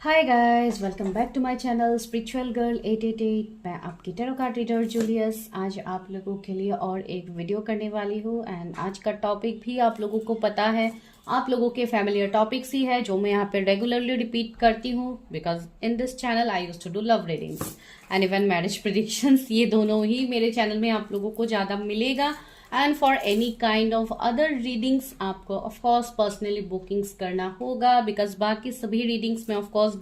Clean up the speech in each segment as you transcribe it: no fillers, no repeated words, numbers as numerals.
Hi guys, welcome back to my channel spiritual girl 888। मैं आपकी tarot card reader Julius आज आप लोगों के लिए और एक वीडियो करने वाली हूँ। एंड आज का टॉपिक भी आप लोगों को पता है, आप लोगों के फैमिलियर टॉपिक्स ही है जो मैं यहाँ पे रेगुलरली रिपीट करती हूँ। Because in this channel I used to do love readings and even marriage predictions, ये दोनों ही मेरे चैनल में आप लोगों को ज़्यादा मिलेगा। And for any kind of other readings आपको ऑफकोर्स पर्सनली बुकिंग्स करना होगा, बिकॉज बाकी सभी रीडिंग्स में ऑफकोर्स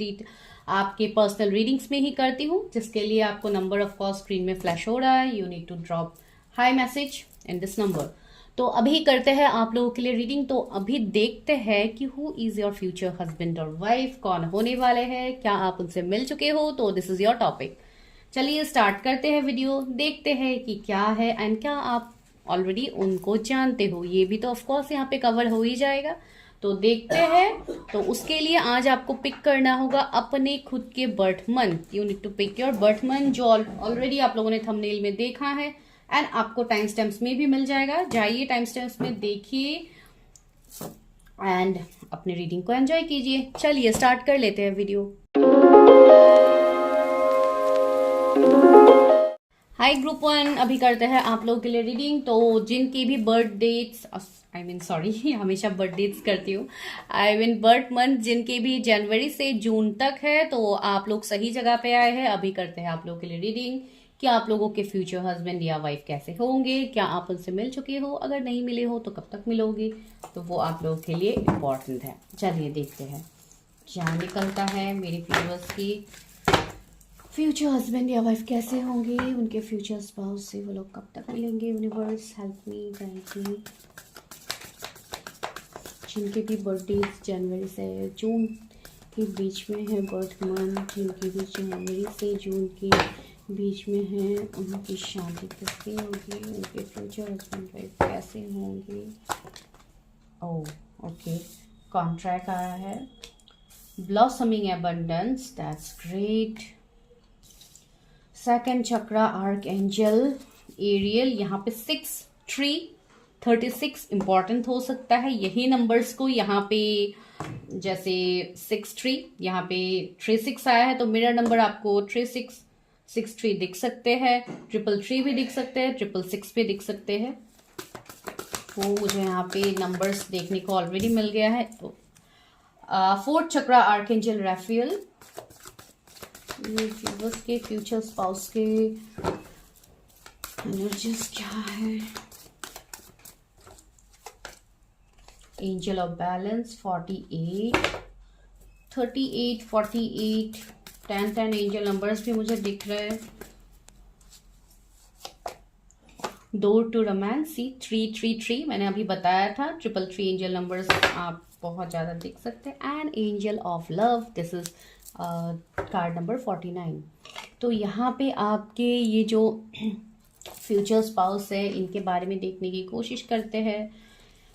आपके पर्सनल रीडिंग्स में ही करती हूँ, जिसके लिए आपको नंबर ऑफकोर्स स्क्रीन में फ्लैश हो रहा है। You need to drop hi message in this number. तो अभी करते हैं आप लोगों के लिए रीडिंग। तो अभी देखते हैं कि who is your future husband और वाइफ, कौन होने वाले हैं, क्या आप उनसे मिल चुके हो, तो दिस इज योर टॉपिक। चलिए स्टार्ट करते हैं वीडियो, देखते हैं कि क्या है एंड क्या आप ऑलरेडी उनको जानते हो। ये भी तो ऑफकोर्स यहाँ पे कवर हो ही जाएगा। तो देखते हैं। तो उसके लिए आज आपको पिक करना होगा अपने खुद के birth month. You need to pick your birth month, जो ऑलरेडी आप लोगों ने थंबनेल में देखा है एंड आपको टाइम स्टैम्प्स में भी मिल जाएगा। जाइए टाइम स्टैम्प्स में देखिए एंड अपने रीडिंग को एंजॉय कीजिए। चलिए स्टार्ट कर लेते हैं वीडियो। हाय ग्रुप वन, अभी करते हैं आप लोगों के लिए रीडिंग। तो जिनकी भी बर्थ डेट्स, सॉरी हमेशा बर्थ डेट्स करती हूँ, बर्थ मंथ जिनके भी जनवरी से जून तक है, तो आप लोग सही जगह पे आए हैं। अभी करते हैं आप लोगों के लिए रीडिंग कि आप लोगों के फ्यूचर हस्बैंड या वाइफ कैसे होंगे, क्या आप उनसे मिल चुके हो, अगर नहीं मिले हो तो कब तक मिलोगे, तो वो आप लोगों के लिए इम्पोर्टेंट है। चलिए देखते हैं क्या निकलता है। मेरे व्यूअर्स की फ्यूचर हस्बैंड या वाइफ कैसे होंगे, उनके फ्यूचर स्पाउस से वो लोग कब तक मिलेंगे। Universe help me, guide me. जिनके भी बर्थडे जनवरी से जून के बीच में है, बर्थ मंथ जिनकी भी जनवरी से जून के बीच में है, उनकी शादी कैसे होगी, उनके फ्यूचर हस्बैंड वाइफ कैसे होंगे। ओह ओके, कॉन्ट्रैक्ट आया है, blossoming abundance, that's great. Second chakra archangel Ariel, यहाँ पे 6-3-36 इंपॉर्टेंट हो सकता है। यही नंबर्स को यहाँ पे जैसे 6-3, यहाँ पे 3-6 आया है, तो मेरा नंबर आपको 3-6-6-3 दिख सकते हैं, 3-3 भी दिख सकते हैं, 666 भी दिख सकते हैं। वो मुझे यहाँ पे नंबर्स देखने को ऑलरेडी मिल गया है। तो फोर्थ चक्रा आर्क एंजल राफेल, व्यूअर्स के फ्यूचर स्पाउस के एनर्जीज क्या है। Angel of balance 48, 38, 48, 10 angel numbers भी मुझे दिख रहे हैं। डोर टू रोमांस 3-3-3, मैंने अभी बताया था। 3-3 एंजल नंबर्स आप बहुत ज्यादा देख सकते हैं। And angel of love, this is called number 49। तो यहाँ पे आपके ये जो फ्यूचर स्पाउस है, इनके बारे में देखने की कोशिश करते हैं।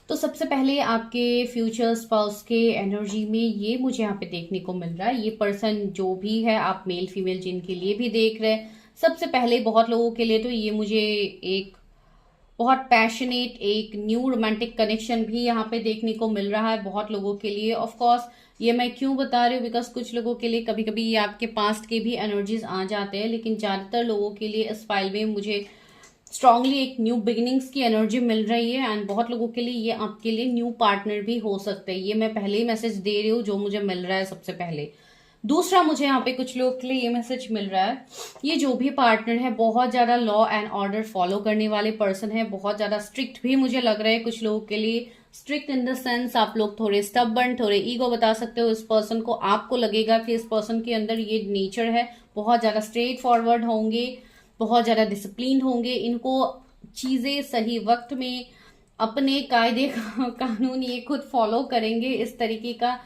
तो सबसे पहले आपके फ्यूचर स्पाउस के एनर्जी में ये मुझे यहाँ पे देखने को मिल रहा है, ये पर्सन जो भी है, आप मेल फीमेल जिनके लिए भी देख रहे हैं, सबसे पहले बहुत लोगों के लिए तो ये मुझे एक बहुत पैशनेट, एक न्यू रोमांटिक कनेक्शन भी यहाँ पे देखने को मिल रहा है बहुत लोगों के लिए। ऑफ कोर्स ये मैं क्यों बता रही हूँ, बिकॉज कुछ लोगों के लिए कभी कभी ये आपके पास्ट के भी एनर्जीज आ जाते हैं, लेकिन ज्यादातर लोगों के लिए इस फाइल में मुझे स्ट्रांगली एक न्यू बिगिनिंग्स की एनर्जी मिल रही है। एंड बहुत लोगों के लिए ये आपके लिए न्यू पार्टनर भी हो सकते हैं। ये मैं पहले ही मैसेज दे रही हूँ जो मुझे मिल रहा है सबसे पहले। दूसरा, मुझे यहाँ पे कुछ लोगों के लिए ये मैसेज मिल रहा है, ये जो भी पार्टनर है बहुत ज्यादा लॉ एंड ऑर्डर फॉलो करने वाले पर्सन है, बहुत ज्यादा स्ट्रिक्ट भी मुझे लग रहा है कुछ लोगों के लिए। स्ट्रिक्ट इन द सेंस आप लोग थोड़े स्टबर्न, थोड़े ईगो बता सकते हो इस पर्सन को। आपको लगेगा कि इस पर्सन के अंदर ये नेचर है, बहुत ज्यादा स्ट्रेट फॉरवर्ड होंगे, बहुत ज्यादा डिसिप्लिन होंगे, इनको चीजें सही वक्त में अपने कायदे कानून ये खुद फॉलो करेंगे। इस तरीके का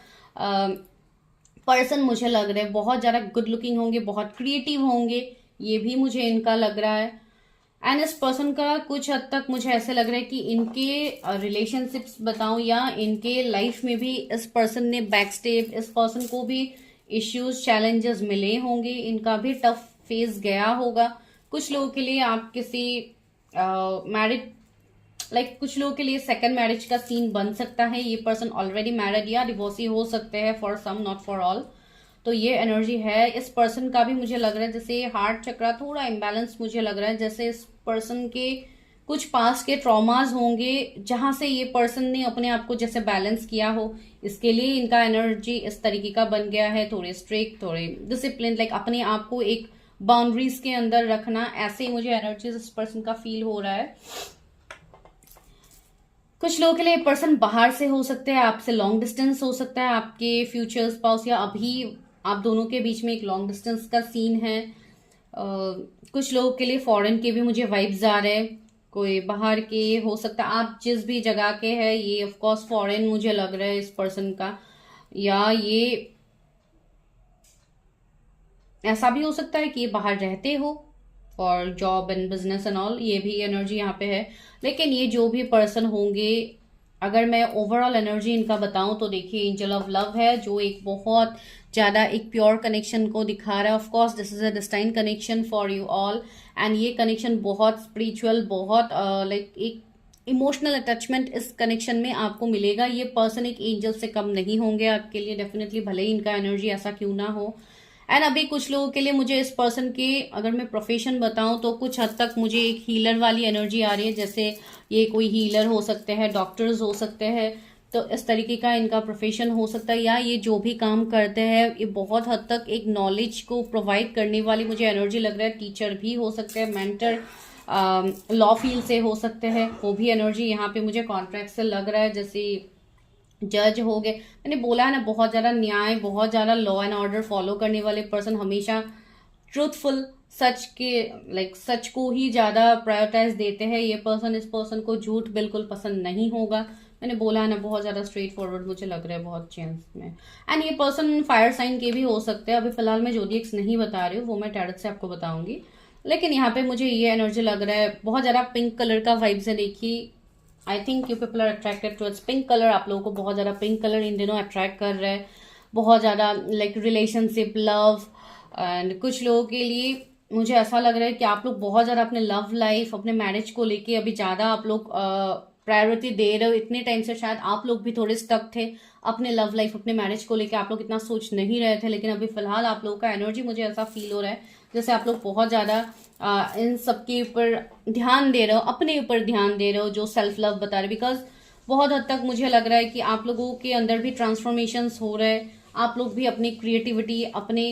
पर्सन मुझे लग रहा है। बहुत ज्यादा गुड लुकिंग होंगे, बहुत क्रिएटिव होंगे, ये भी मुझे इनका लग रहा है। एंड इस पर्सन का कुछ हद तक मुझे ऐसे लग रहा है कि इनके रिलेशनशिप्स बताऊं या इनके लाइफ में भी इस पर्सन ने बैक स्टेप, इस पर्सन को भी इश्यूज, चैलेंजेस मिले होंगे, इनका भी टफ फेज गया होगा। कुछ लोगों के लिए आप किसी मैरिड कुछ लोगों के लिए सेकंड मैरिज का सीन बन सकता है। ये पर्सन ऑलरेडी मैरिड या डिवोर्सी हो सकते हैं, for some not for all. तो ये एनर्जी है। इस पर्सन का भी मुझे लग रहा है जैसे हार्ट चक्रा थोड़ा इम्बैलेंस मुझे लग रहा है, जैसे इस पर्सन के कुछ पास के ट्रॉमास होंगे जहां से ये पर्सन ने अपने आप को जैसे बैलेंस किया हो, इसके लिए इनका एनर्जी इस तरीके का बन गया है। थोड़े स्ट्रिक्ट, थोड़े डिसिप्लिन, लाइक अपने आप को एक बाउंड्रीज के अंदर रखना, ऐसे ही मुझे एनर्जी इस पर्सन का फील हो रहा है। कुछ लोगों के लिए पर्सन बाहर से हो सकते हैं, आपसे लॉन्ग डिस्टेंस हो सकता है, आपके फ्यूचर स्पाउस, या अभी आप दोनों के बीच में एक लॉन्ग डिस्टेंस का सीन है। कुछ लोगों के लिए फॉरेन के भी मुझे वाइब्स आ रहे हैं, कोई बाहर के हो सकता है। आप जिस भी जगह के हैं, ये ऑफ कोर्स फॉरेन मुझे लग रहा है इस पर्सन का, या ये ऐसा भी हो सकता है कि ये बाहर रहते हो और job and business and all, ये भी एनर्जी यहाँ पे है। लेकिन ये जो भी पर्सन होंगे, अगर मैं ओवरऑल एनर्जी इनका बताऊं तो देखिए एंजल ऑफ लव है, जो एक बहुत ज्यादा एक प्योर कनेक्शन को दिखा रहा है। Of course this is a destine connection for you all, and ये कनेक्शन बहुत स्पिरिचुअल, बहुत लाइक एक इमोशनल अटैचमेंट इस कनेक्शन में आपको मिलेगा। ये पर्सन एक एंजल से कम नहीं होंगे आपके लिए डेफिनेटली, भले ही इनका एनर्जी ऐसा क्यों ना हो। एंड अभी कुछ लोगों के लिए मुझे इस पर्सन के, अगर मैं प्रोफेशन बताऊं तो कुछ हद तक मुझे एक हीलर वाली एनर्जी आ रही है, जैसे ये कोई हीलर हो सकते हैं, डॉक्टर्स हो सकते हैं, तो इस तरीके का इनका प्रोफेशन हो सकता है। या ये जो भी काम करते हैं ये बहुत हद तक एक नॉलेज को प्रोवाइड करने वाली मुझे एनर्जी लग रहा है। टीचर भी हो सकते हैं, मेंटर, लॉ फील्ड से हो सकते हैं, वो भी एनर्जी यहाँ पे मुझे कॉन्ट्रैक्ट से लग रहा है। जैसे जज हो गए, मैंने बोला है ना, बहुत ज्यादा न्याय, बहुत ज्यादा लॉ एंड ऑर्डर फॉलो करने वाले पर्सन, हमेशा ट्रूथफुल, सच के लाइक सच को ही ज्यादा प्रायोरिटाइज देते हैं ये पर्सन। इस पर्सन को झूठ बिल्कुल पसंद नहीं होगा। मैंने बोला है ना, बहुत ज्यादा स्ट्रेट फॉरवर्ड मुझे लग रहा है बहुत चेंज में। एंड ये पर्सन फायर साइन के भी हो सकते हैं। अभी फिलहाल मैं जोडिएक्स नहीं बता रही हूँ, वो मैं टैरोट से आपको बताऊंगी। लेकिन यहाँ पे मुझे ये एनर्जी लग रहा है, बहुत ज्यादा पिंक कलर का वाइब्स है। देखिए I think you people are attracted towards pink colour. आप लोगों को बहुत ज्यादा पिंक कलर इन दिनों अट्रैक्ट कर रहा है, बहुत ज्यादा लाइक रिलेशनशिप, लव। एंड कुछ लोगों के लिए मुझे ऐसा लग रहा है कि आप लोग बहुत ज्यादा अपने लव लाइफ, अपने मैरिज को लेके अभी ज्यादा आप लोग प्रायोरिटी दे रहे हो। इतने टाइम से शायद आप लोग भी थोड़े स्टक थे अपने लव लाइफ, अपने मैरिज को लेके, आप लोग इतना सोच नहीं रहे थे। लेकिन अभी फिलहाल आप लोगों का एनर्जी मुझे ऐसा फील हो रहा है जैसे आप लोग बहुत ज्यादा इन सबके ऊपर ध्यान दे रहे हो, अपने ऊपर ध्यान दे रहे हो, जो सेल्फ लव बता रहे। बिकॉज बहुत हद तक मुझे लग रहा है कि आप लोगों के अंदर भी ट्रांसफॉर्मेशन हो रहे हैं, आप लोग भी अपनी क्रिएटिविटी, अपने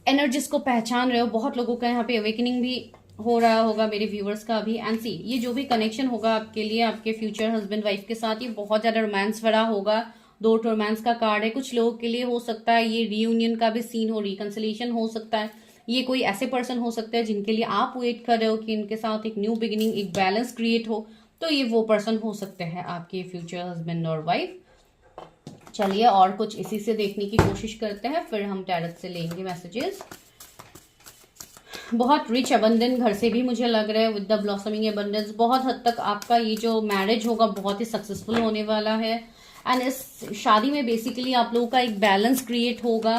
एनर्जीज को पहचान रहे हो। बहुत लोगों का यहाँ पे अवेकनिंग भी हो रहा होगा, मेरे व्यूवर्स का भी। एंड सी, ये जो भी कनेक्शन होगा आपके लिए, आपके फ्यूचर हस्बैंड वाइफ के साथ, ये बहुत ज्यादा रोमांस भरा होगा। 2 रोमांस का कार्ड है। कुछ लोगों के लिए हो सकता है ये रियूनियन का भी सीन हो, रिकंसिलिएशन हो सकता है। ये कोई ऐसे पर्सन हो सकते हैं जिनके लिए आप वेट कर रहे हो कि इनके साथ एक न्यू बिगिनिंग, एक बैलेंस क्रिएट हो, तो ये वो पर्सन हो सकते हैं आपके फ्यूचर हस्बैंड और वाइफ। चलिए और कुछ इसी से देखने की कोशिश करते हैं, फिर हम टैरोट से लेंगे मैसेजेस। बहुत रिच अबंडेंट घर से भी मुझे लग रहा है, विद द ब्लॉसमिंग अबंडेंस। बहुत हद तक आपका ये जो मैरिज होगा बहुत ही सक्सेसफुल होने वाला है। एंड इस शादी में बेसिकली आप लोगों का एक बैलेंस क्रिएट होगा।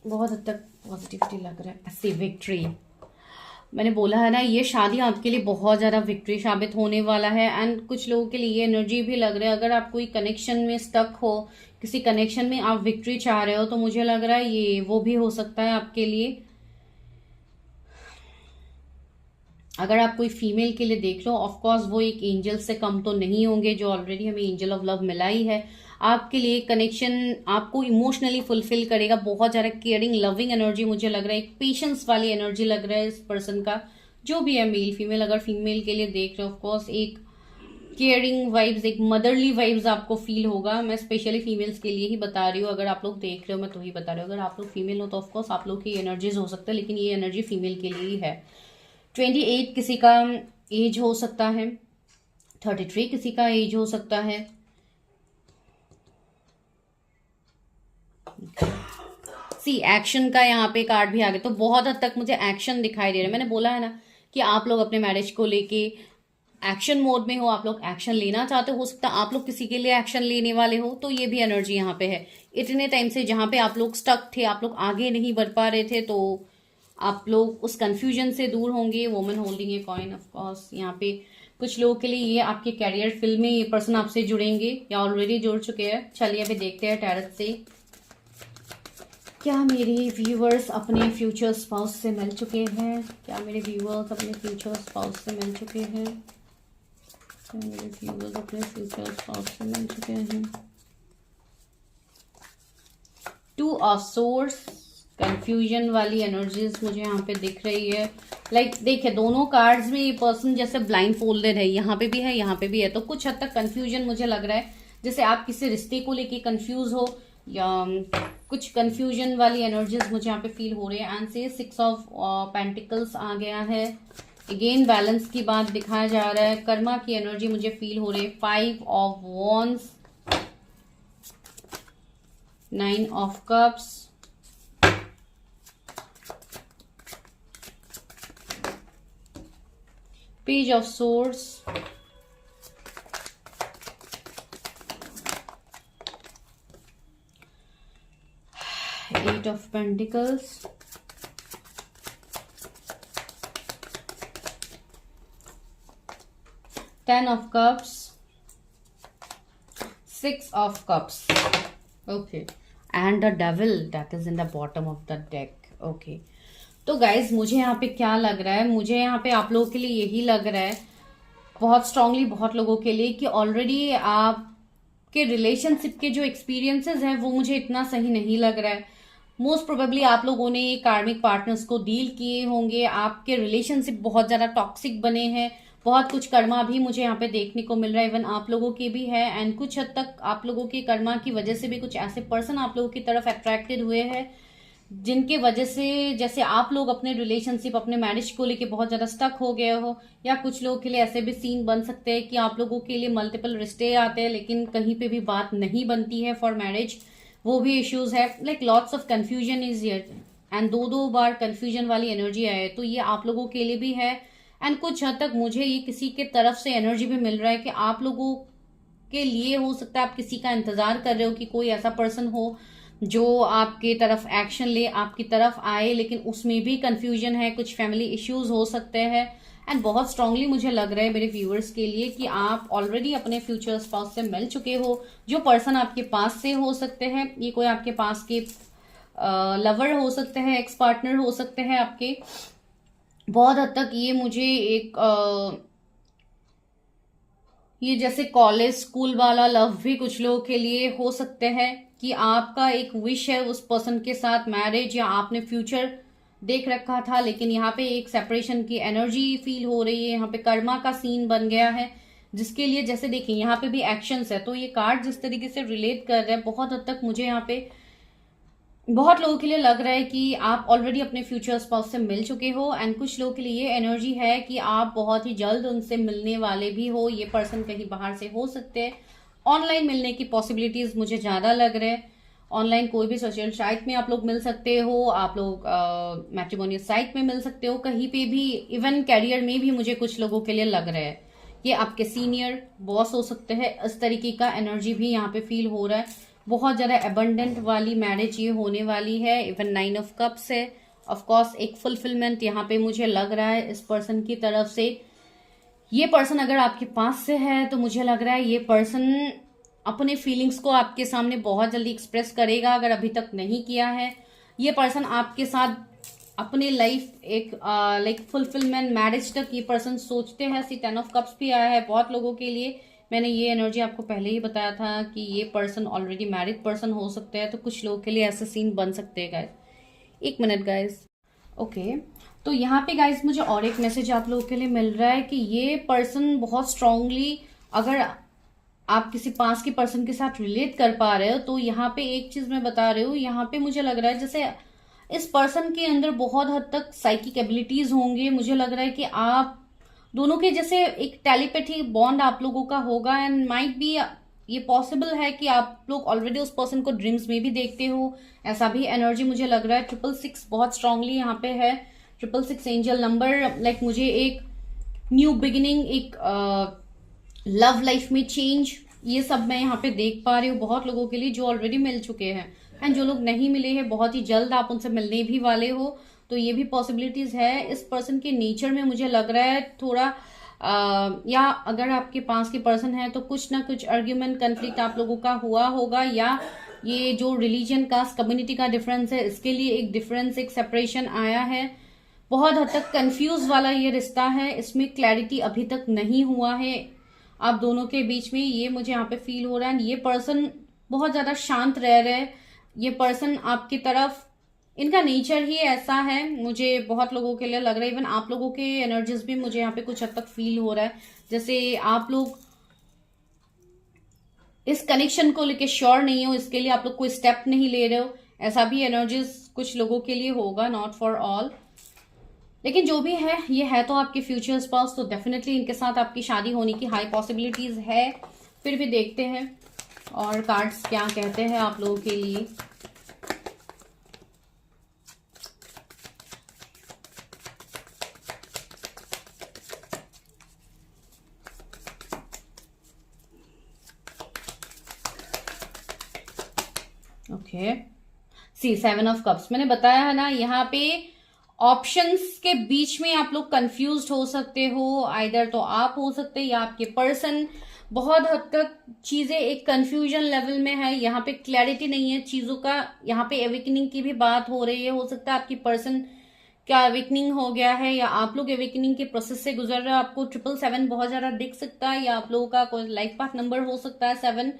बहुत हद तक पॉजिटिविटी लग रहा है, ऐसी विक्ट्री। मैंने बोला है ना, ये शादी आपके लिए बहुत ज्यादा विक्ट्री साबित होने वाला है। एंड कुछ लोगों के लिए ये एनर्जी भी लग रहा है, अगर आप कोई कनेक्शन में स्टक हो, किसी कनेक्शन में आप विक्ट्री चाह रहे हो, तो मुझे लग रहा है ये वो भी हो सकता है आपके लिए। अगर आप कोई फीमेल के लिए देख लो, ऑफ कोर्स वो एक एंजल से कम तो नहीं होंगे, जो ऑलरेडी हमें एंजल ऑफ लव मिला ही है। आपके लिए कनेक्शन आपको इमोशनली फुलफिल करेगा। बहुत ज्यादा केयरिंग, लविंग एनर्जी मुझे लग रहा है, एक पेशेंस वाली एनर्जी लग रहा है इस पर्सन का, जो भी है मेल फीमेल। अगर फीमेल के लिए देख रहे हो, ऑफकोर्स एक केयरिंग वाइब्स, एक मदरली वाइब्स आपको फील होगा। मैं स्पेशली फीमेल्स के लिए ही बता रही हूँ, अगर आप लोग देख रहे हो मैं तो ही बता रही हूँ। अगर आप लोग फीमेल हो तो ऑफकोर्स आप लोग की एनर्जीज हो सकता है, लेकिन ये एनर्जी फीमेल के लिए ही है। 28 किसी का एज हो सकता है, 33 किसी का एज हो सकता है। सी एक्शन का यहाँ पे कार्ड भी आ गया, तो बहुत हद तक मुझे एक्शन दिखाई दे रहा है। मैंने बोला है ना कि आप लोग अपने मैरिज को लेके एक्शन मोड में हो, आप लोग एक्शन लेना चाहते हो सकता है आप लोग किसी के लिए एक्शन लेने वाले हो, तो ये भी एनर्जी यहाँ पे है। इतने टाइम से जहां पे आप लोग स्टक थे, आप लोग आगे नहीं बढ़ पा रहे थे, तो आप लोग उस कंफ्यूजन से दूर होंगे। Woman holding a coin, of course यहाँ पे कुछ लोगों के लिए ये आपके कैरियर फील्ड में ये पर्सन आपसे जुड़ेंगे या ऑलरेडी जुड़ चुके हैं। चलिए अभी देखते हैं टैरोट से क्या मेरे व्यूअर्स अपने फ्यूचर स्पाउस से मिल चुके हैं? क्या मेरे व्यूअर्स अपने फ्यूचर स्पाउस से मिल चुके हैं? क्या मेरे व्यूअर्स अपने फ्यूचर स्पाउस से मिल चुके हैं? 2 ऑफ सोर्स, कंफ्यूजन वाली एनर्जीज मुझे यहाँ पे दिख रही है। देखिए दोनों कार्ड्स में ये पर्सन जैसे ब्लाइंड फोल्डेड है, यहाँ पे भी है, यहाँ पे भी है, तो कुछ हद तक कंफ्यूजन मुझे लग रहा है, जैसे आप किसी रिश्ते को लेके कंफ्यूज हो या कुछ कंफ्यूजन वाली एनर्जीज मुझे यहाँ पे फील हो रही है। एंड से 6 ऑफ पेंटिकल्स आ गया है। अगेन बैलेंस की बात दिखाया जा रहा है। कर्मा की एनर्जी मुझे फील हो रही है। 5 of wands, 9 of cups, page of source, 8 of Pentacles, 10 of Cups, 6 of Cups. Okay, and the Devil that is in the bottom of the deck. Okay, तो गाइज मुझे यहाँ पे क्या लग रहा है, मुझे यहाँ पे आप लोगों के लिए यही लग रहा है बहुत स्ट्रांगली, बहुत लोगों के लिए, कि ऑलरेडी आपके रिलेशनशिप के जो एक्सपीरियंसेस हैं वो मुझे इतना सही नहीं लग रहा है। मोस्ट प्रोबेबली आप लोगों ने कार्मिक पार्टनर्स को डील किए होंगे, आपके रिलेशनशिप बहुत ज्यादा टॉक्सिक बने हैं, बहुत कुछ कर्मा भी मुझे यहाँ पे देखने को मिल रहा है, इवन आप लोगों के भी है। एंड कुछ हद तक आप लोगों के कर्मा की वजह से भी कुछ ऐसे पर्सन आप लोगों की तरफ अट्रैक्टेड हुए हैं जिनके वजह से जैसे आप लोग अपने रिलेशनशिप, अपने मैरिज को लेके बहुत ज्यादा स्टक हो गए हो, या कुछ लोगों के लिए ऐसे भी सीन बन सकते हैं कि आप लोगों के लिए मल्टीपल रिश्ते आते हैं लेकिन कहीं पे भी बात नहीं बनती है फॉर मैरिज, वो भी इश्यूज है। Lots of confusion is here, and दो बार कंफ्यूजन वाली एनर्जी आए, तो ये आप लोगों के लिए भी है। एंड कुछ हद तक मुझे ये किसी के तरफ से एनर्जी भी मिल रहा है कि आप लोगों के लिए हो सकता है आप किसी का इंतजार कर रहे हो कि कोई ऐसा पर्सन हो जो आपके तरफ एक्शन ले, आपकी तरफ आए, लेकिन उसमें भी कंफ्यूजन है, कुछ फैमिली इश्यूज हो सकते हैं। एंड बहुत स्ट्रांगली मुझे लग रहा है मेरे व्यूअर्स के लिए कि आप ऑलरेडी अपने फ्यूचर स्पाउस से मिल चुके हो। जो पर्सन आपके पास से हो सकते हैं, ये कोई आपके पास के लवर हो सकते हैं, एक्स पार्टनर हो सकते हैं आपके। बहुत हद तक ये मुझे एक ये जैसे कॉलेज स्कूल वाला लव भी कुछ लोगों के लिए हो सकते हैं कि आपका एक विश है उस पर्सन के साथ मैरिज, या आपने फ्यूचर देख रखा था लेकिन यहाँ पे एक सेपरेशन की एनर्जी फील हो रही है। यहाँ पे कर्मा का सीन बन गया है जिसके लिए जैसे देखिए यहाँ पे भी एक्शंस है, तो ये कार्ड जिस तरीके से रिलेट कर रहे हैं बहुत हद तक मुझे यहाँ पे बहुत लोगों के लिए लग रहा है कि आप ऑलरेडी अपने फ्यूचर स्पाउस से मिल चुके हो। एंड कुछ लोगों के लिए ये एनर्जी है कि आप बहुत ही जल्द उनसे मिलने वाले भी हो। ये पर्सन कहीं बाहर से हो सकते हैं, ऑनलाइन मिलने की पॉसिबिलिटीज मुझे ज्यादा लग रहे हैं। ऑनलाइन कोई भी सोशल साइट में आप लोग मिल सकते हो, आप लोग मैट्रिमोनियल साइट में मिल सकते हो, कहीं पे भी, इवन कैरियर में भी मुझे कुछ लोगों के लिए लग रहा है। ये आपके सीनियर बॉस हो सकते हैं, इस तरीके का एनर्जी भी यहाँ पे फील हो रहा है। बहुत ज्यादा एबंडेंट वाली मैरिज ये होने वाली है। इवन 9 ऑफ कप्स है, ऑफ कोर्स एक फुलफिलमेंट यहाँ पे मुझे लग रहा है इस पर्सन की तरफ से। ये पर्सन अगर आपके पास से है तो मुझे लग रहा है ये पर्सन अपने फीलिंग्स को आपके सामने बहुत जल्दी एक्सप्रेस करेगा, अगर अभी तक नहीं किया है। ये पर्सन आपके साथ अपने लाइफ एक फुलफिलमेंट मैरिज तक ये पर्सन सोचते हैं। 10 ऑफ कप्स भी आया है बहुत लोगों के लिए। मैंने ये एनर्जी आपको पहले ही बताया था कि ये पर्सन ऑलरेडी मैरिड पर्सन हो सकते हैं, तो कुछ लोगों के लिए ऐसे सीन बन सकते हैं गाइस। 1 minute guys. ओके, तो यहाँ पे गाइस मुझे और एक मैसेज आप लोगों के लिए मिल रहा है कि ये पर्सन बहुत स्ट्रांगली, अगर आप किसी पास के पर्सन के साथ रिलेट कर पा रहे हो तो यहाँ पे एक चीज मैं बता रही हूँ, यहाँ पे मुझे लग रहा है जैसे इस पर्सन के अंदर बहुत हद तक साइकिक एबिलिटीज होंगे। मुझे लग रहा है कि आप दोनों के जैसे एक टेलीपैथी बॉन्ड आप लोगों का होगा। एंड माइट बी ये पॉसिबल है कि आप लोग ऑलरेडी उस पर्सन को ड्रीम्स में भी देखते हो, ऐसा भी एनर्जी मुझे लग रहा है। 666 बहुत स्ट्रांगली यहाँ पे है। 666 एंजल नंबर, मुझे एक न्यू बिगिनिंग, एक लव लाइफ में चेंज, ये सब मैं यहाँ पे देख पा रही हूँ बहुत लोगों के लिए जो ऑलरेडी मिल चुके हैं। एंड जो लोग नहीं मिले हैं बहुत ही जल्द आप उनसे मिलने भी वाले हो, तो ये भी पॉसिबिलिटीज है। इस पर्सन के नेचर में मुझे लग रहा है थोड़ा या अगर आपके पास के पर्सन है तो कुछ ना कुछ आर्ग्यूमेंट, कंफ्लिक्ट आप लोगों का हुआ होगा, या ये जो रिलीजन कास्ट कम्युनिटी का डिफरेंस है, इसके लिए एक डिफरेंस, एक सेपरेशन आया है। बहुत हद तक कंफ्यूज वाला ये रिश्ता है, इसमें क्लैरिटी अभी तक नहीं हुआ है आप दोनों के बीच में। ये मुझे यहाँ पे फील हो रहा है। ये पर्सन बहुत ज्यादा शांत रह रहे हैं। ये पर्सन आपकी तरफ, इनका नेचर ही ऐसा है, मुझे बहुत लोगों के लिए लग रहा है। इवन आप लोगों के एनर्जीज भी मुझे यहाँ पे कुछ हद तक फील हो रहा है, जैसे आप लोग इस कनेक्शन को लेके श्योर नहीं हो, इसके लिए आप लोग कोई स्टेप नहीं ले रहे हो। ऐसा भी एनर्जीज कुछ लोगों के लिए होगा, नॉट फॉर ऑल। लेकिन जो भी है, ये है तो आपके फ्यूचर स्पाउस, तो डेफिनेटली इनके साथ आपकी शादी होने की हाई पॉसिबिलिटीज है। फिर भी देखते हैं और कार्ड्स क्या कहते हैं आप लोगों के लिए। ओके, सी 7 ऑफ कप्स, मैंने बताया है ना, यहाँ पे ऑप्शंस के बीच में आप लोग कंफ्यूज्ड हो सकते हो। आइदर तो आप हो सकते हैं या आपके पर्सन। बहुत हद तक चीजें एक कंफ्यूजन लेवल में है, यहाँ पे क्लैरिटी नहीं है चीजों का। यहाँ पे एवेकनिंग की भी बात हो रही है। हो सकता है आपकी पर्सन का एवेकनिंग हो गया है या आप लोग एवेकनिंग के प्रोसेस से गुजर रहे हो। आपको 777 बहुत ज्यादा दिख सकता है, या आप लोगों का कोई लाइफ पाथ नंबर हो सकता है 7।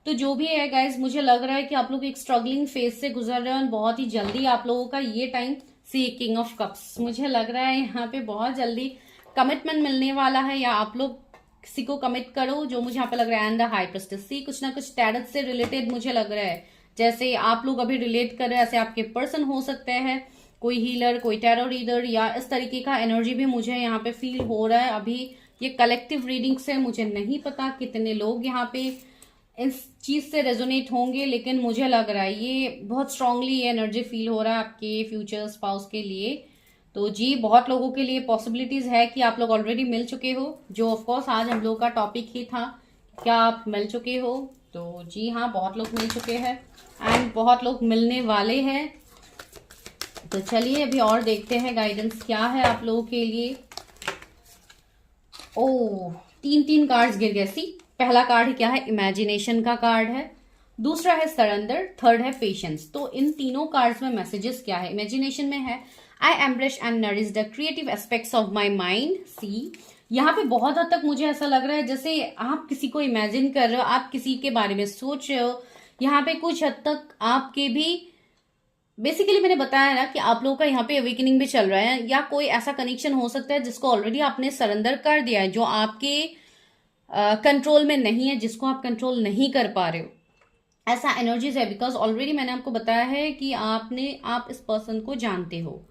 तो जो भी है गाइज, मुझे लग रहा है कि आप लोग एक स्ट्रगलिंग फेज से गुजर रहे हो और बहुत ही जल्दी आप लोगों का ये time, see king of cups, मुझे लग रहा है यहाँ पे बहुत जल्दी कमिटमेंट मिलने वाला है, या आप लोग किसी को कमिट करो, जो मुझे यहाँ पे लग रहा है। एंड द हाई प्रेस्टिस, सी कुछ ना कुछ टैरट से रिलेटेड मुझे लग रहा है। जैसे आप लोग अभी रिलेट कर रहे हैं, ऐसे आपके पर्सन हो सकते हैं, कोई हीलर, कोई टैरो रीडर, या इस तरीके का एनर्जी भी मुझे यहाँ पे फील हो रहा है। अभी ये कलेक्टिव रीडिंग से मुझे नहीं पता कितने लोग यहाँ पे इस चीज से रेजोनेट होंगे, लेकिन मुझे लग रहा है ये बहुत स्ट्रांगली ये एनर्जी फील हो रहा है आपके फ्यूचर स्पाउस के लिए। तो जी, बहुत लोगों के लिए पॉसिबिलिटीज है कि आप लोग ऑलरेडी मिल चुके हो, जो ऑफ कोर्स आज हम लोग का टॉपिक ही था, क्या आप मिल चुके हो। तो जी हाँ, बहुत लोग मिल चुके हैं एंड बहुत लोग मिलने वाले हैं। तो चलिए अभी और देखते हैं गाइडेंस क्या है आप लोगों के लिए। ओ, 3 कार्ड्स गिर गए। सी, पहला कार्ड क्या है, इमेजिनेशन का कार्ड है, दूसरा है सरेंडर, थर्ड है पेशेंस। तो इन तीनों कार्ड्स में मैसेजेस क्या है। इमेजिनेशन में है I embrace and nourish the creative aspects of my mind. See, यहाँ पे बहुत हद तक मुझे ऐसा लग रहा है जैसे आप किसी को इमेजिन कर रहे हो, आप किसी के बारे में सोच रहे हो। यहाँ पे कुछ हद तक आपके भी, बेसिकली मैंने बताया ना कि आप लोगों का यहाँ पे अवेकनिंग भी चल रहा है, या कोई ऐसा कनेक्शन हो सकता है जिसको ऑलरेडी आपने सरेंडर कर दिया है, जो आपके कंट्रोल में नहीं है, जिसको आप कंट्रोल नहीं कर पा रहे हो। ऐसा एनर्जीज है, बिकॉज ऑलरेडी मैंने आपको बताया है कि आप इस पर्सन को जानते हो।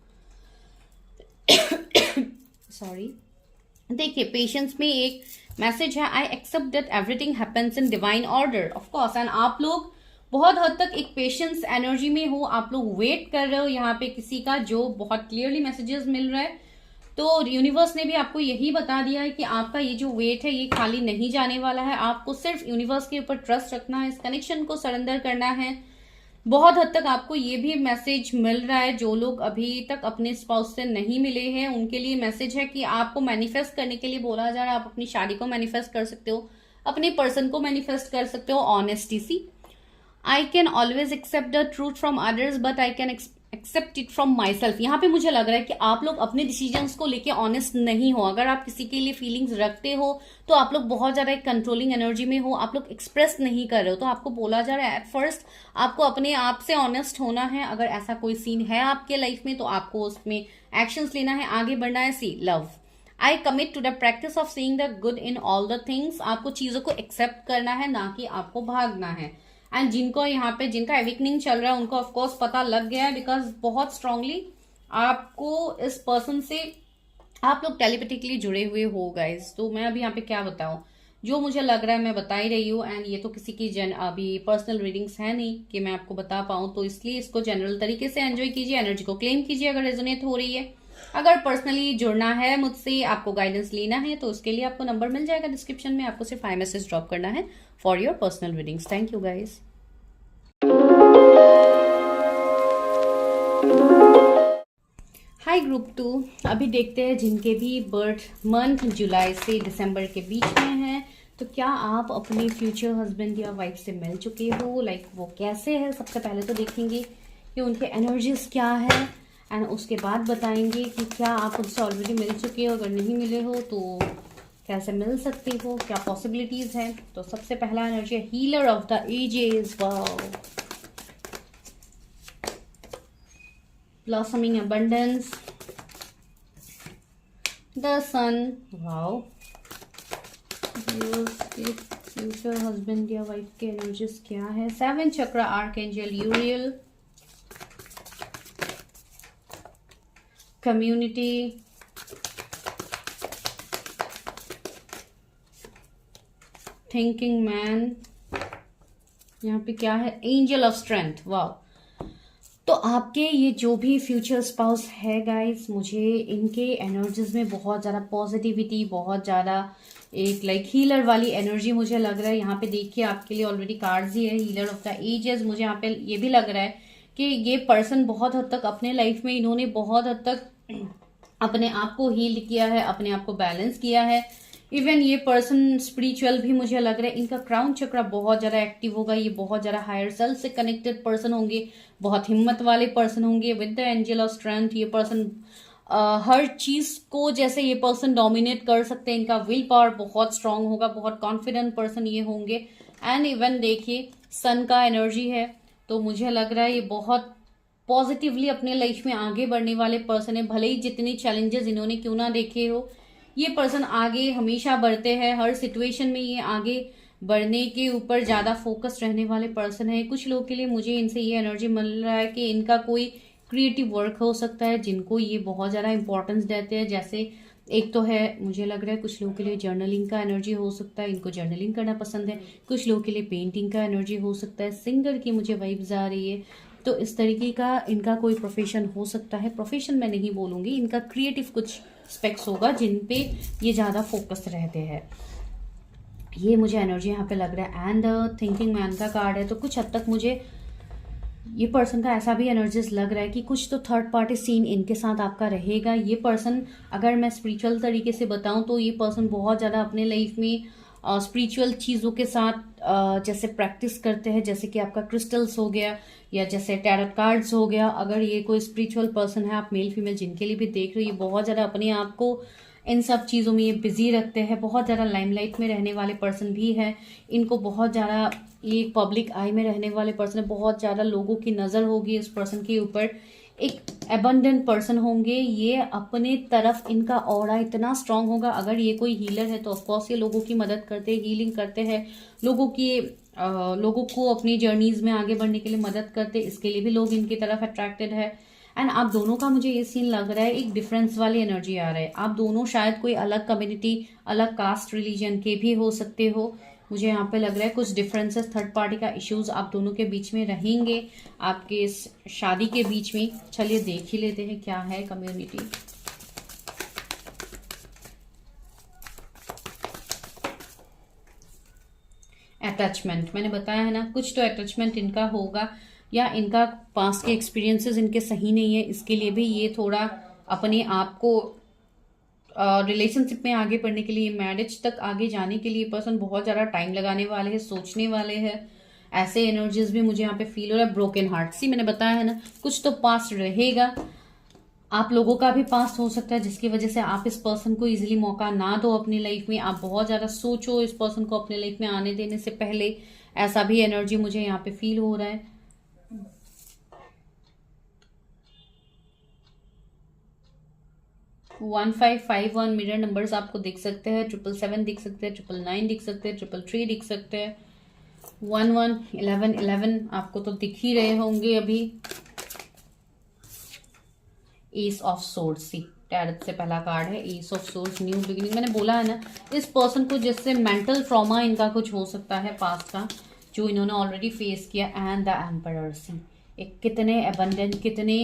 सॉरी, देखिए पेशेंस में एक मैसेज है, I accept that everything happens in divine order, of course. And आप लोग बहुत हद तक एक पेशेंस एनर्जी में हो, आप लोग वेट कर रहे हो यहाँ पे किसी का, जो बहुत क्लियरली मैसेजेस मिल रहा है। तो यूनिवर्स ने भी आपको यही बता दिया है कि आपका ये जो वेट है ये खाली नहीं जाने वाला है। आपको सिर्फ यूनिवर्स के ऊपर ट्रस्ट रखना है, इस कनेक्शन को सरेंडर करना है। बहुत हद तक आपको ये भी मैसेज मिल रहा है, जो लोग अभी तक अपने स्पाउस से नहीं मिले हैं उनके लिए मैसेज है कि आपको मैनिफेस्ट करने के लिए बोला जा रहा है। आप अपनी शादी को मैनिफेस्ट कर सकते हो, अपने पर्सन को मैनिफेस्ट कर सकते हो। Honesty, see, I can always accept the truth from others but I can accept it from myself. यहाँ पे मुझे लग रहा है कि आप लोग अपने डिसीजंस को लेके ऑनेस्ट नहीं हो। अगर आप किसी के लिए फीलिंग्स रखते हो तो आप लोग बहुत ज्यादा एक कंट्रोलिंग एनर्जी में हो, आप लोग एक्सप्रेस नहीं कर रहे हो। तो आपको बोला जा रहा है एट फर्स्ट आपको अपने आप से ऑनेस्ट होना है। अगर ऐसा कोई सीन है आपके लाइफ में तो आपको उसमें एक्शंस लेना है, आगे बढ़ना है। See, love, I commit to the practice of seeing the good in all the things. आपको चीजों को एक्सेप्ट करना है, ना कि आपको भागना है। एंड जिनको यहाँ पे, जिनका एविकनिंग चल रहा है उनको ऑफकोर्स पता लग गया है, बिकॉज बहुत स्ट्रांगली आपको इस पर्सन से आप लोग टेलीपैथिकली जुड़े हुए हो गाइज। तो मैं अभी यहाँ पे क्या बताऊं, जो मुझे लग रहा है मैं बता ही रही हूँ। एंड ये तो किसी की अभी पर्सनल रीडिंग्स है नहीं कि मैं आपको बता पाऊं, तो इसलिए इसको जनरल तरीके से एंजॉय कीजिए, एनर्जी को क्लेम कीजिए अगर रेजोनेट हो रही है। अगर पर्सनली जुड़ना है मुझसे, आपको गाइडेंस लेना है, तो उसके लिए आपको नंबर मिल जाएगा डिस्क्रिप्शन में। आपको सिर्फ आई मैसेज ड्रॉप करना है for your personal readings. Thank you guys. Hi group 2, अभी देखते हैं जिनके भी बर्थ मंथ जुलाई से दिसंबर के बीच में है, तो क्या आप अपने फ्यूचर हस्बैंड या वाइफ से मिल चुके हो, लाइक वो कैसे है, सबसे पहले तो देखेंगे कि उनके एनर्जीज क्या है, एंड उसके बाद बताएंगे कि क्या आप उनसे ऑलरेडी मिल चुके हो, अगर नहीं मिले हो तो कैसे मिल सकते हो, क्या पॉसिबिलिटीज हैं। तो सबसे पहला एनर्जी है healer of the ages, wow, blossoming abundance, the sun, wow, future husband या वाइफ के एनर्जीज क्या है, 7 chakra archangel Uriel, community, thinking man, यहाँ पे क्या है, एंजल ऑफ स्ट्रेंथ, वाह। तो आपके ये जो भी फ्यूचर स्पाउस है गाइस, मुझे इनके एनर्जीज में बहुत ज़्यादा पॉजिटिविटी, बहुत ज़्यादा एक लाइक हीलर वाली एनर्जी मुझे लग रहा है। यहाँ पे देखिए आपके लिए ऑलरेडी कार्ड्स ही है, हीलर ऑफ द एजेस। मुझे यहाँ पे ये भी लग रहा है कि ये पर्सन बहुत हद तक अपने लाइफ में इन्होंने बहुत हद तक अपने आप को हील किया है, अपने आप को बैलेंस किया है। इवन ये पर्सन स्पिरिचुअल भी मुझे लग रहा है, इनका क्राउन चक्र बहुत ज्यादा एक्टिव होगा, ये बहुत ज्यादा हायर सेल्फ से कनेक्टेड पर्सन होंगे, बहुत हिम्मत वाले पर्सन होंगे with the angel of strength. ये पर्सन हर चीज को जैसे ये पर्सन डोमिनेट कर सकते हैं, इनका विल पावर बहुत स्ट्रांग होगा, बहुत कॉन्फिडेंट पर्सन ये होंगे। एंड इवन देखिए सन का एनर्जी है, तो मुझे लग रहा है ये बहुत पॉजिटिवली अपने लाइफ में आगे बढ़ने वाले पर्सन है। भले ही जितनी चैलेंजेस इन्होंने क्यों ना देखे हो, ये पर्सन आगे हमेशा बढ़ते हैं, हर सिचुएशन में ये आगे बढ़ने के ऊपर ज्यादा फोकस रहने वाले पर्सन है। कुछ लोगों के लिए मुझे इनसे ये एनर्जी मिल रहा है कि इनका कोई क्रिएटिव वर्क हो सकता है जिनको ये बहुत ज्यादा इंपॉर्टेंस देते हैं। जैसे एक तो है, मुझे लग रहा है कुछ लोगों के लिए जर्नलिंग का एनर्जी हो सकता है, इनको जर्नलिंग करना पसंद है। कुछ लोगों के लिए पेंटिंग का एनर्जी हो सकता है, सिंगर की मुझे वाइब्स आ रही है। तो इस तरीके का इनका कोई प्रोफेशन हो सकता है। प्रोफेशन मैं नहीं बोलूंगी, इनका क्रिएटिव कुछ स्पेक्ट्स होगा जिन पे ये ज़्यादा फोकस रहते हैं, ये मुझे एनर्जी यहाँ पे लग रहा है। एंड थिंकिंग मैन का कार्ड है, तो कुछ हद तक मुझे ये पर्सन का ऐसा भी एनर्जीज लग रहा है कि कुछ तो थर्ड पार्टी सीन इनके साथ आपका रहेगा। ये पर्सन, अगर मैं स्पिरिचुअल तरीके से बताऊं तो ये पर्सन बहुत ज़्यादा अपने लाइफ में स्पिरिचुअल चीज़ों के साथ जैसे प्रैक्टिस करते हैं, जैसे कि आपका क्रिस्टल्स हो गया या जैसे टैरोट कार्ड्स हो गया। अगर ये कोई स्पिरिचुअल पर्सन है, आप मेल फीमेल जिनके लिए भी देख रहे हो, ये बहुत ज़्यादा अपने आप को इन सब चीज़ों में ये बिजी रखते हैं, बहुत ज़्यादा लाइमलाइट में रहने वाले पर्सन भी है। इनको बहुत ज़्यादा ये पब्लिक आई में रहने वाले पर्सन है, बहुत ज़्यादा लोगों की नज़र होगी इस पर्सन के ऊपर। एक एबंडेंट पर्सन होंगे ये, अपने तरफ इनका ऑरा इतना स्ट्रांग होगा। अगर ये कोई हीलर है तो ऑफकोर्स ये लोगों की मदद करते हैं, हीलिंग करते हैं, लोगों को अपनी जर्नीज में आगे बढ़ने के लिए मदद करते हैं। इसके लिए भी लोग इनकी तरफ अट्रैक्टेड है। एंड आप दोनों का मुझे ये सीन लग रहा है, एक डिफरेंस वाली एनर्जी आ रहा है। आप दोनों शायद कोई अलग कम्युनिटी, अलग कास्ट, रिलीजन के भी हो सकते हो। मुझे यहाँ पे लग रहा है कुछ डिफरेंसेस, थर्ड पार्टी का इश्यूज आप दोनों के बीच में रहेंगे आपके इस शादी के बीच में। चलिए देख ही लेते हैं क्या है कम्युनिटी। अटैचमेंट, मैंने बताया है ना, कुछ तो अटैचमेंट इनका होगा, या इनका पास्ट के एक्सपीरियंसेस इनके सही नहीं है, इसके लिए भी ये थोड़ा अपने आप को रिलेशनशिप में आगे बढ़ने के लिए, मैरिज तक आगे जाने के लिए पर्सन बहुत ज़्यादा टाइम लगाने वाले हैं, सोचने वाले हैं। ऐसे एनर्जीज भी मुझे यहाँ पे फील हो रहा है। ब्रोकन हार्ट, सी मैंने बताया है ना, कुछ तो पास्ट रहेगा, आप लोगों का भी पास्ट हो सकता है जिसकी वजह से आप इस पर्सन को इजीली मौका ना दो अपनी लाइफ में। आप बहुत ज़्यादा सोचो इस पर्सन को अपने लाइफ में आने देने से पहले, ऐसा भी एनर्जी मुझे यहाँ पे फील हो रहा है। वन 1551 मिरर नंबर्स आपको दिख सकते हैं, 777 दिख सकते हैं, 999 दिख सकते हैं, 333 दिख सकते हैं, 11 11 11 आपको तो दिख ही रहे होंगे अभी। Ace of swords, see tarot से पहला कार्ड है ace of swords, new beginning. मैंने बोला है ना, इस पर्सन को जिससे मेंटल ट्रॉमा इनका कुछ हो सकता है पास्ट का, जो इन्होंने ऑलरेडी फेस किया। एंड द एम्परर, सी एक कितने एबंडेंट, कितने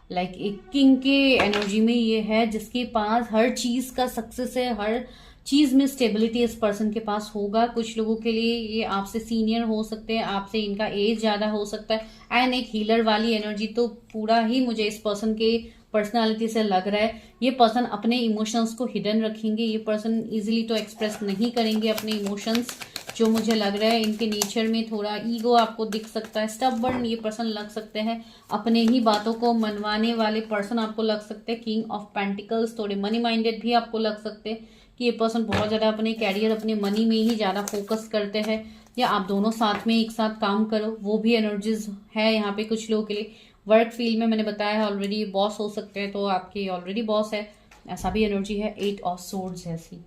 लाइक एक किंग के एनर्जी में ये है, जिसके पास हर चीज का सक्सेस है, हर चीज में स्टेबिलिटी इस पर्सन के पास होगा। कुछ लोगों के लिए ये आपसे सीनियर हो सकते हैं, आपसे इनका एज ज्यादा हो सकता है। एंड एक हीलर वाली एनर्जी तो पूरा ही मुझे इस पर्सन के पर्सनालिटी से लग रहा है ये पर्सन अपने इमोशंस को हिडन रखेंगे। ये पर्सन इजीली तो एक्सप्रेस नहीं करेंगे अपने इमोशंस। जो मुझे लग रहा है इनके नेचर में थोड़ा ईगो आपको दिख सकता है, स्टबर्न ये पर्सन लग सकते हैं, अपने ही बातों को मनवाने वाले पर्सन आपको लग सकते हैं। किंग ऑफ पेंटिकल्स, थोड़े मनी माइंडेड भी आपको लग सकते हैं कि ये पर्सन बहुत ज़्यादा अपने कैरियर, अपने मनी में ही ज़्यादा फोकस करते हैं, या आप दोनों साथ में एक साथ काम करो, वो भी एनर्जीज है यहाँ पे कुछ लोगों के लिए। वर्क फील्ड में मैंने बताया है ऑलरेडी, बॉस हो सकते हैं तो आपके ऑलरेडी बॉस है, ऐसा भी एनर्जी है। 8 ऑफ सोर्ड्स है ऐसी,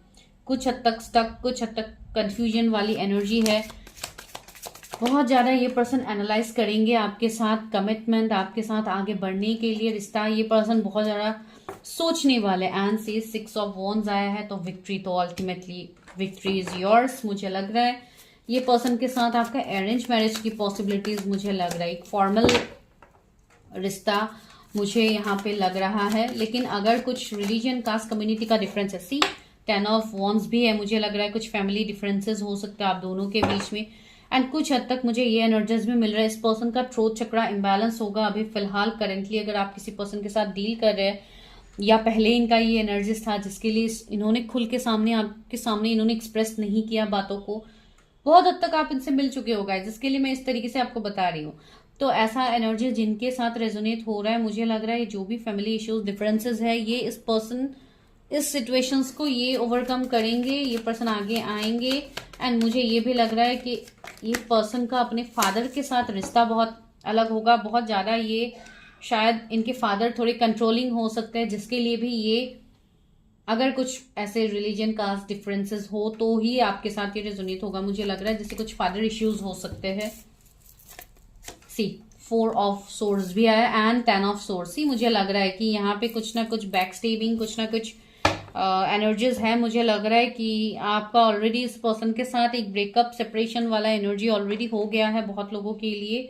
कुछ हद तक स्टक, कुछ हद तक कंफ्यूजन वाली एनर्जी है। बहुत ज़्यादा ये पर्सन एनालाइज करेंगे आपके साथ कमिटमेंट, आपके साथ आगे बढ़ने के लिए रिश्ता। ये पर्सन बहुत ज़्यादा सोचने वाले। एंड से 6 ऑफ वॉन्ड्स आया है तो विक्ट्री, तो अल्टीमेटली विक्ट्री इज योर्स मुझे लग रहा है। ये पर्सन के साथ आपका अरेंज मैरिज की पॉसिबिलिटीज मुझे लग रहा है, एक फॉर्मल रिश्ता मुझे यहाँ पे लग रहा है। लेकिन अगर कुछ रिलीजन, कास्ट, कम्युनिटी का डिफरेंस है, सी 10 ऑफ वॉन्ड्स भी है, मुझे लग रहा है कुछ फैमिली डिफरेंसेस हो सकता है आप दोनों के बीच में। एंड कुछ हद तक मुझे ये एनर्जीज भी मिल रहा है इस पर्सन का थ्रोट चक्रा इम्बैलेंस होगा अभी फिलहाल करेंटली। अगर आप किसी पर्सन के साथ डील कर रहे हैं या पहले इनका ये एनर्जीज था जिसके लिए इन्होंने खुल के सामने, आपके सामने इन्होंने एक्सप्रेस नहीं किया बातों को, बहुत हद तक आप इनसे मिल चुके हो गाइस, जिसके लिए मैं इस तरीके से आपको बता रही हूँ। तो ऐसा एनर्जी जिनके साथ रेजोनेट हो रहा है, मुझे लग रहा है जो भी फैमिली इश्यूज डिफरेंसेस है, ये इस पर्सन इस सिचुएशंस को ये ओवरकम करेंगे, ये पर्सन आगे आएंगे। एंड मुझे ये भी लग रहा है कि ये पर्सन का अपने फादर के साथ रिश्ता बहुत अलग होगा, बहुत ज़्यादा ये शायद इनके फादर थोड़े कंट्रोलिंग हो सकते हैं, जिसके लिए भी ये अगर कुछ ऐसे रिलीजन कास्ट डिफरेंसेस हो तो ही आपके साथ ये रेजोनेट होगा। मुझे लग रहा है जैसे कुछ फादर इश्यूज हो सकते हैं। सी 4 ऑफ सोर्स भी आया एंड 10 ऑफ सोर्स। सी मुझे लग रहा है कि यहाँ पे कुछ ना कुछ बैक स्टेबिंग, कुछ ना कुछ एनर्जीज है। मुझे लग रहा है कि आपका ऑलरेडी इस पर्सन के साथ एक ब्रेकअप, सेपरेशन वाला एनर्जी ऑलरेडी हो गया है बहुत लोगों के लिए।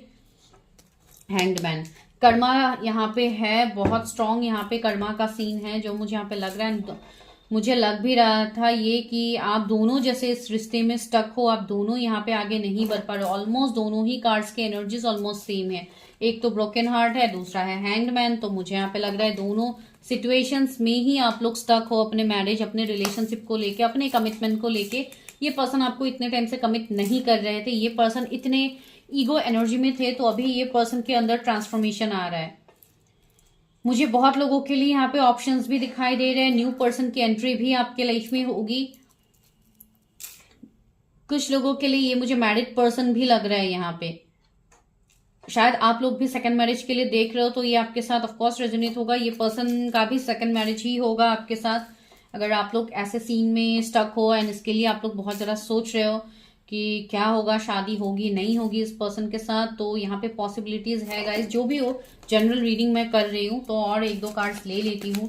हैंगमैन, कर्मा यहाँ पे है बहुत स्ट्रांग, यहाँ पे कर्मा का सीन है जो मुझे यहाँ पे लग रहा है। मुझे लग भी रहा था ये कि आप दोनों जैसे इस रिश्ते में स्टक हो, आप दोनों यहाँ पे आगे नहीं बढ़ पा रहे। ऑलमोस्ट दोनों ही कार्ड्स के एनर्जीज ऑलमोस्ट सेम है, एक तो ब्रोकन हार्ट है, दूसरा है हैंग्ड मैन। तो मुझे यहाँ पे लग रहा है दोनों सिचुएशंस में ही आप लोग स्टक हो, अपने मैरिज, अपने रिलेशनशिप को लेके, अपने कमिटमेंट को लेके। ये पर्सन आपको इतने टाइम से कमिट नहीं कर रहे थे, ये पर्सन इतने ईगो एनर्जी में थे, तो अभी ये पर्सन के अंदर ट्रांसफॉर्मेशन आ रहा है। मुझे बहुत लोगों के लिए यहाँ पे ऑप्शंस भी दिखाई दे रहे हैं, न्यू पर्सन की एंट्री भी आपके लाइफ में होगी। कुछ लोगों के लिए ये मुझे मैरिड पर्सन भी लग रहा है यहाँ पे, शायद आप लोग भी सेकंड मैरिज के लिए देख रहे हो तो ये आपके साथ ऑफकोर्स रेजोनेट होगा। ये पर्सन का भी सेकंड मैरिज ही होगा आपके साथ, अगर आप लोग ऐसे सीन में स्टक हो एंड इसके लिए आप लोग बहुत ज्यादा सोच रहे हो कि क्या होगा, शादी होगी नहीं होगी इस पर्सन के साथ, तो यहाँ पे पॉसिबिलिटीज है गाइस। जो भी हो, जनरल रीडिंग मैं कर रही हूँ तो और 1-2 कार्ड्स ले लेती हूँ।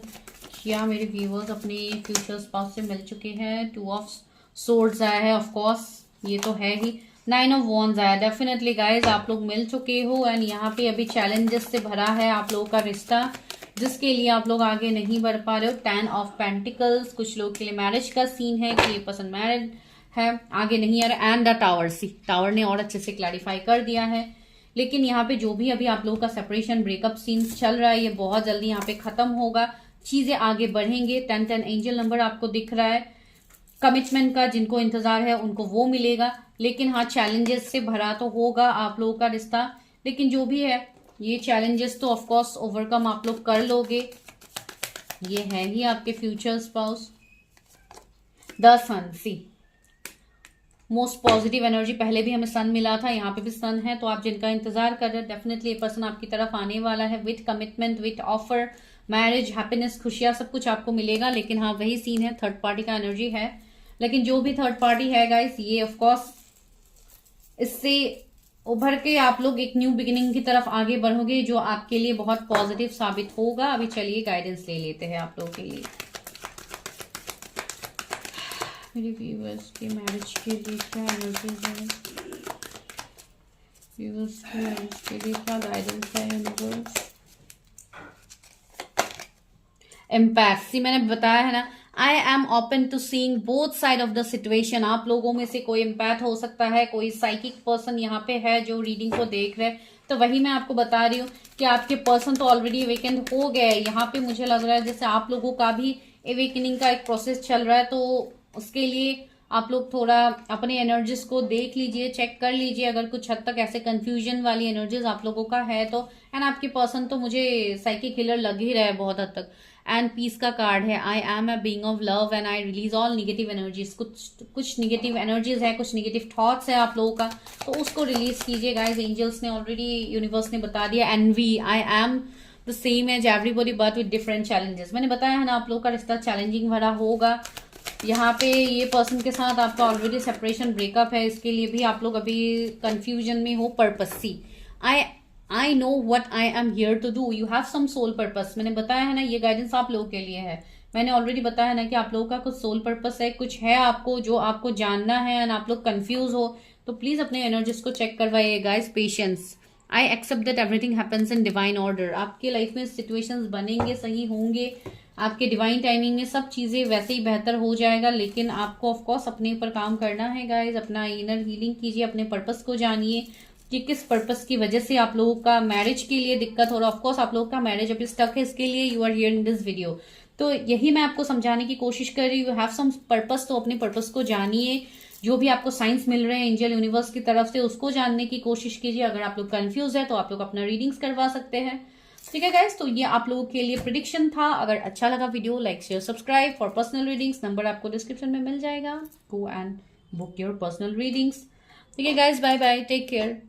क्या मेरे व्यूवर्स अपने फ्यूचर स्पाउस से मिल चुके हैं? 2 ऑफ सोर्ड्स आया है, ऑफकोर्स ये तो है ही। 9 ऑफ वॉन्ड्स आया, डेफिनेटली गाइज आप लोग मिल चुके हो। एंड यहाँ पे अभी चैलेंजेस से भरा है आप लोगों का रिश्ता, जिसके लिए आप लोग आगे नहीं बढ़ पा रहे हो। 10 ऑफ पेंटिकल्स, कुछ लोग के लिए मैरिज का सीन है कि ये पर्सन मैरिड है, आगे नहीं आ रहा। And the tower, see tower ने और अच्छे से क्लैरिफाई कर दिया है। लेकिन यहाँ पे जो भी अभी आप लोगों का सेपरेशन, ब्रेकअप सीन चल रहा है, ये बहुत जल्दी यहाँ पे खत्म होगा, चीजें आगे बढ़ेंगे। 10-10 एंजल नंबर आपको दिख रहा है, कमिटमेंट का जिनको इंतजार है उनको वो मिलेगा। लेकिन हाँ, चैलेंजेस से भरा तो होगा आप लोगों का रिश्ता, लेकिन जो भी है ये चैलेंजेस तो ऑफकोर्स ओवरकम आप लोग कर लोगे। ये है ही आपके future spouse. The sun, see most positive energy, पहले भी हमें सन मिला था, यहाँ पे भी सन है। तो आप जिनका इंतजार कर रहे हैं, डेफिनेटली ये पर्सन आपकी तरफ आने वाला है with commitment, with offer, marriage, happiness, खुशियां, सब कुछ आपको मिलेगा। लेकिन हाँ, वही सीन है, थर्ड पार्टी का एनर्जी है। लेकिन जो भी थर्ड पार्टी है गाइस, ये ऑफकोर्स इससे उभर के आप लोग एक न्यू बिगिनिंग की तरफ आगे बढ़ोगे, जो आपके लिए बहुत पॉजिटिव साबित होगा। अभी चलिए गाइडेंस ले लेते हैं आप लोगों के लिए। मेरे व्यूअर्स के मैरिज के लिए क्या एनर्जीज है, व्यूअर्स के मैरिज के लिए क्या गाइडेंस है यूनिवर्स? एम्पैथ, सी मैंने बताया है ना, I am open to seeing both side of the situation. आप लोगों में से कोई एम्पैथ हो सकता है, कोई साइकिक पर्सन यहाँ पे है जो रीडिंग को देख रहे हैं। द तो वही मैं आपको बता रही हूँ कि आपके पर्सन तो ऑलरेडी अवेकेंड हो गए। यहाँ पे मुझे लग रहा है जैसे आप लोगों का भी अवेकनिंग का एक प्रोसेस चल रहा है, तो उसके लिए आप लोग थोड़ा अपने एनर्जीज को देख लीजिए, चेक कर लीजिए। अगर कुछ हद तक ऐसे कंफ्यूजन वाली एनर्जीज आप लोगों का है तो, एंड आपके पर्सन तो मुझे साइकिक हिलर लग ही रहा है बहुत हद तक। एंड पीस का कार्ड है, I am a being of love and I release all negative energies. कुछ निगेटिव एनर्जीज है, कुछ निगेटिव थॉट्स है आप लोगों का, तो उसको रिलीज कीजिए गाइज। एंजल्स ने ऑलरेडी, यूनिवर्स ने बता दिया। Envy, I am the same age everybody but with different challenges. मैंने बताया है ना आप लोगों का रिश्ता चैलेंजिंग भरा होगा। यहाँ पे ये पर्सन के साथ आपका ऑलरेडी सेपरेशन ब्रेकअप है, इसके लिए भी आप लोग अभी कंफ्यूजन में हो। Purpose, see I know what I am here to do, you have some soul purpose. मैंने बताया है ना ये गाइडेंस आप लोगों के लिए है। मैंने ऑलरेडी बताया ना कि आप लोगों का कुछ सोल पर्पस है, कुछ है आपको जो आपको जानना है, एंड आप लोग कंफ्यूज हो तो प्लीज अपने एनर्जीज को चेक करवाइए guys. Patience, I accept that everything happens in divine order. आपके लाइफ में सिचुएशंस बनेंगे, सही होंगे, आपके डिवाइन टाइमिंग में सब चीजें वैसे ही बेहतर हो जाएगा, लेकिन आपको ऑफ कोर्स अपने ऊपर काम करना है गाइज। अपना इनर हीलिंग कीजिए, अपने पर्पस को जानिए कि किस पर्पस की वजह से आप लोगों का मैरिज के लिए दिक्कत हो रहा है। ऑफकोर्स आप लोगों का मैरिज अभी स्टक है, इसके लिए you are here in this video. तो यही मैं आपको समझाने की कोशिश कर रही हूँ, यू हैव सम पर्पस, तो अपने पर्पस को जानिए। जो भी आपको साइंस मिल रहे हैं एंजल यूनिवर्स की तरफ से, उसको जानने की कोशिश कीजिए। अगर आप लोग कंफ्यूज है तो आप लोग अपना रीडिंग्स करवा सकते हैं। ठीक है गाइस, तो ये आप लोगों के लिए प्रिडिक्शन था। अगर अच्छा लगा video, like share subscribe. For personal readings number आपको डिस्क्रिप्शन में मिल जाएगा, go and book your personal readings. ठीक है guys, bye bye, take care.